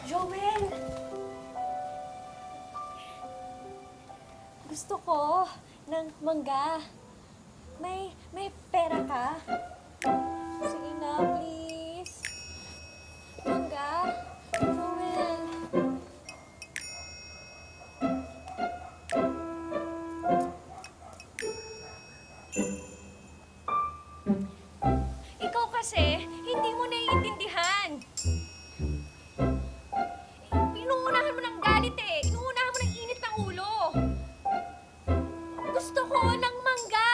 Joel! Gusto ko ng mangga. May pera ka? Sige na, please. Mangga? Joel! Ikaw kasi, hindi mo naiintindihan. Inuunahan mo ng galit eh. Inuunahan mo ng init ng ulo. Gusto ko ng mangga.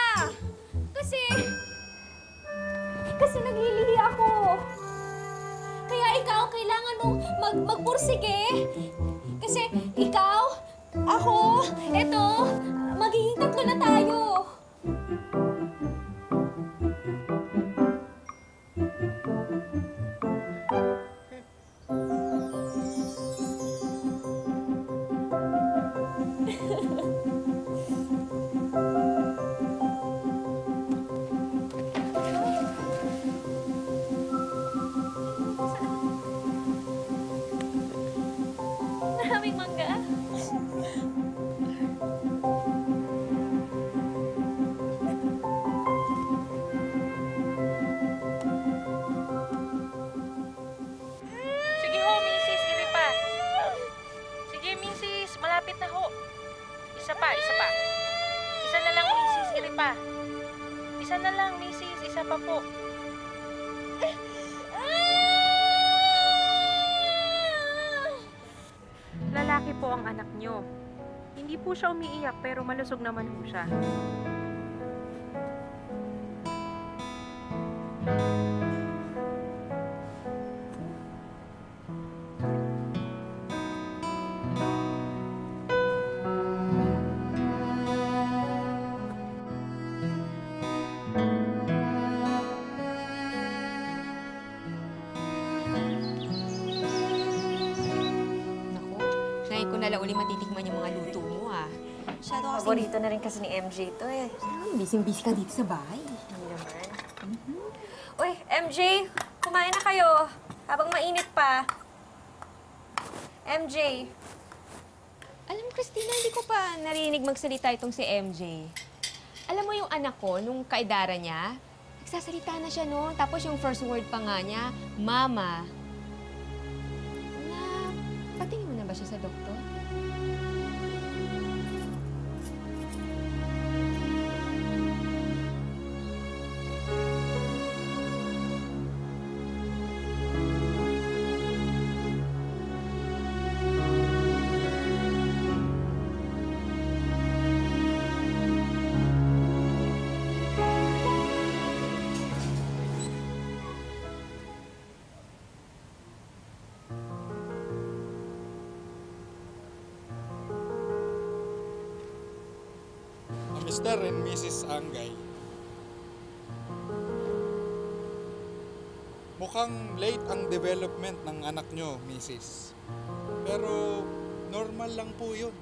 Kasi naglilihi ako. Kaya ikaw, kailangan mong magpursige. Kasi ikaw, ako, eto, magiging tatlo na tayo. Maraming mangga. Sige ho, Mrs. Iri pa. Sige, Mrs. Malapit na ho. Isa pa, isa pa. Isa na lang, Mrs. Iri pa. Isa na lang, Mrs. Isa pa po. Lalaki po ang anak nyo. Hindi po siya umiiyak pero malusog naman po siya. Ngayon ko nalang uli matitikman yung mga luto mo, ah. Masyado kasi... Paborito na rin kasi ni MJ ito eh. Busy-busy ka dito sa bahay. Hindi naman. Uy, MJ, kumain na kayo. Habang mainit pa. MJ. Alam mo, Christina, hindi ko pa narinig magsalita itong si MJ. Alam mo yung anak ko, nung kaedara niya, nagsasalita na siya noon. Tapos yung first word pa nga niya, Mama. Patingin mo na ba siya sa doktor? Mr. and Mrs. Angay. Mukhang late ang development ng anak nyo, Mrs. Pero normal lang po yun.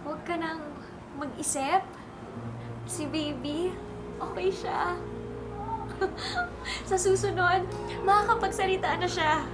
Huwag ka nang mag-isip. Si baby, okay siya. Sa susunod, makakapagsalita na siya.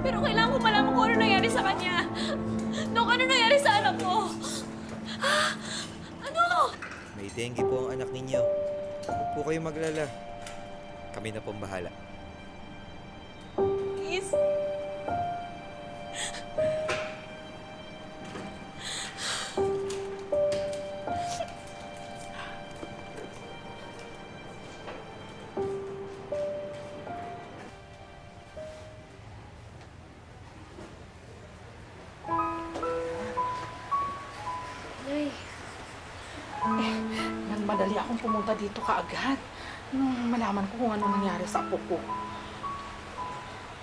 Pero kailangan ko malaman kung ano ano nangyari sa kanya? Dok, ano nangyari sa anak ko? Ano? May dengue po ang anak ninyo. Huwag po kayong maglala. Kami na pong bahala. Please. Nagmadali akong pumunta dito kaagad. Nung malaman ko kung ano nangyari sa apo ko.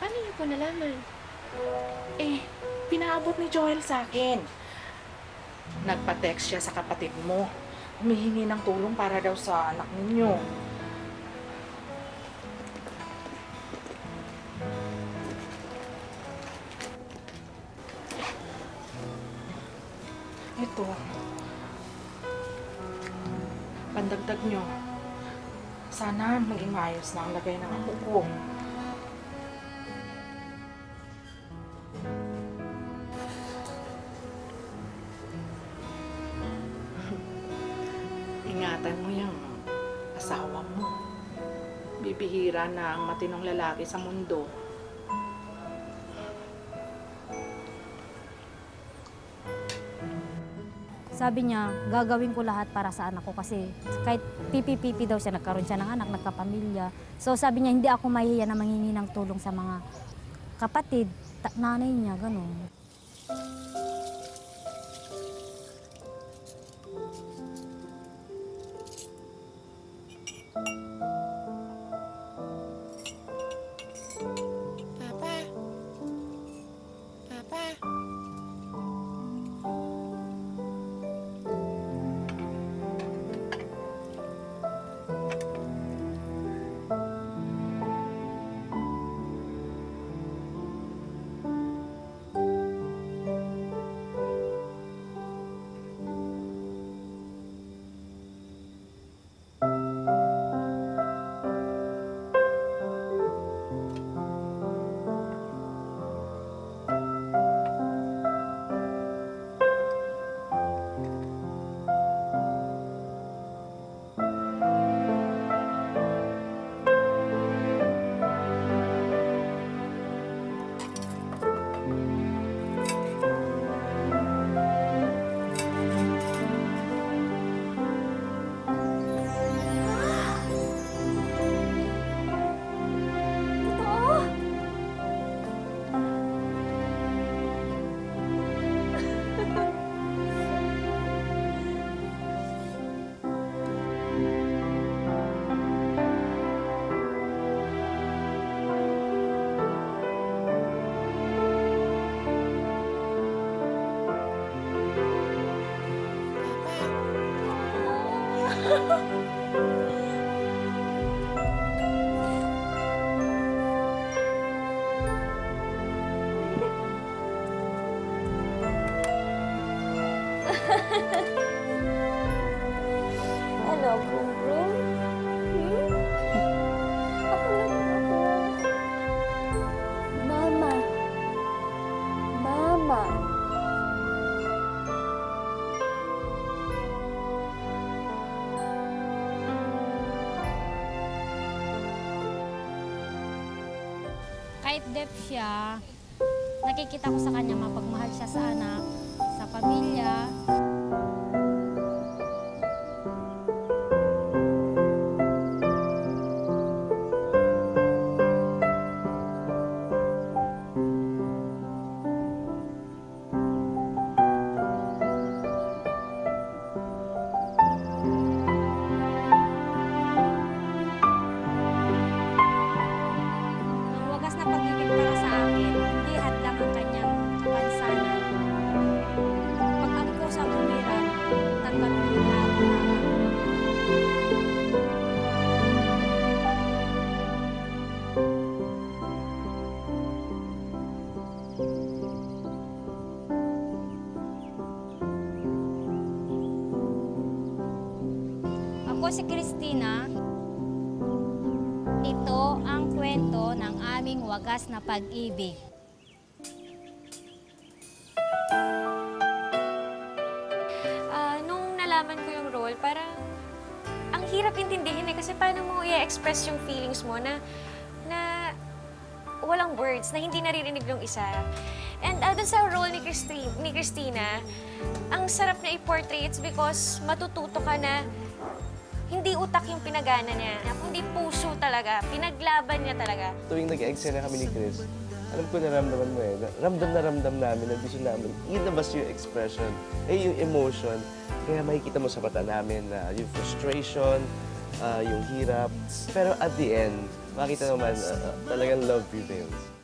Paano niyo po nalaman? Pinaabot ni Joel sa akin. Nagpa-text siya sa kapatid mo. Humihingi ng tulong para daw sa anak ninyo. Ito. Pandagdag nyo. Sana maging maayos na ang lagay ng apo ko. Ingatan mo yung asawa mo. Bibihira na ang matinong lalaki sa mundo. Sabi niya, gagawin ko lahat para sa anak ko kasi kahit pipi-pipi daw siya, nagkaroon siya ng anak, nagkapamilya. So sabi niya, hindi ako mahihiya na manghingi ng tulong sa mga kapatid, nanay niya, gano'n. Hello, Broom Broom. Ako lang ako. Mama. Mama. Kahit deaf siya, nakikita ko sa kanya mapagmahal siya sa anak, sa pamilya. Ang wagas na pag-ibig para sa akin, hindi hadlang ang kanyang kapansanan. Pag ang kusang humiran, tanggapin mo lahat na Ako si Christina. Ito ang kwento ng aming wagas na pag-ibig. nalaman ko yung role, parang ang hirap intindihin eh. Kasi paano mo i-express yung feelings mo na walang words, na hindi naririnig ng isa. And dun sa role ni Christina, ang sarap na i-portray. It's because matututo ka na hindi utak yung pinagana niya, kundi puso talaga. Pinaglaban niya talaga. Tuwing nag-eksena kami ni Chris, alam ko naramdaman mo eh. Ramdam na ramdam namin na gusto namin ilabas yung expression, yung emotion. Kaya makikita mo sa mata namin na yung frustration, yung hirap. Pero at the end, makita naman talagang love prevails.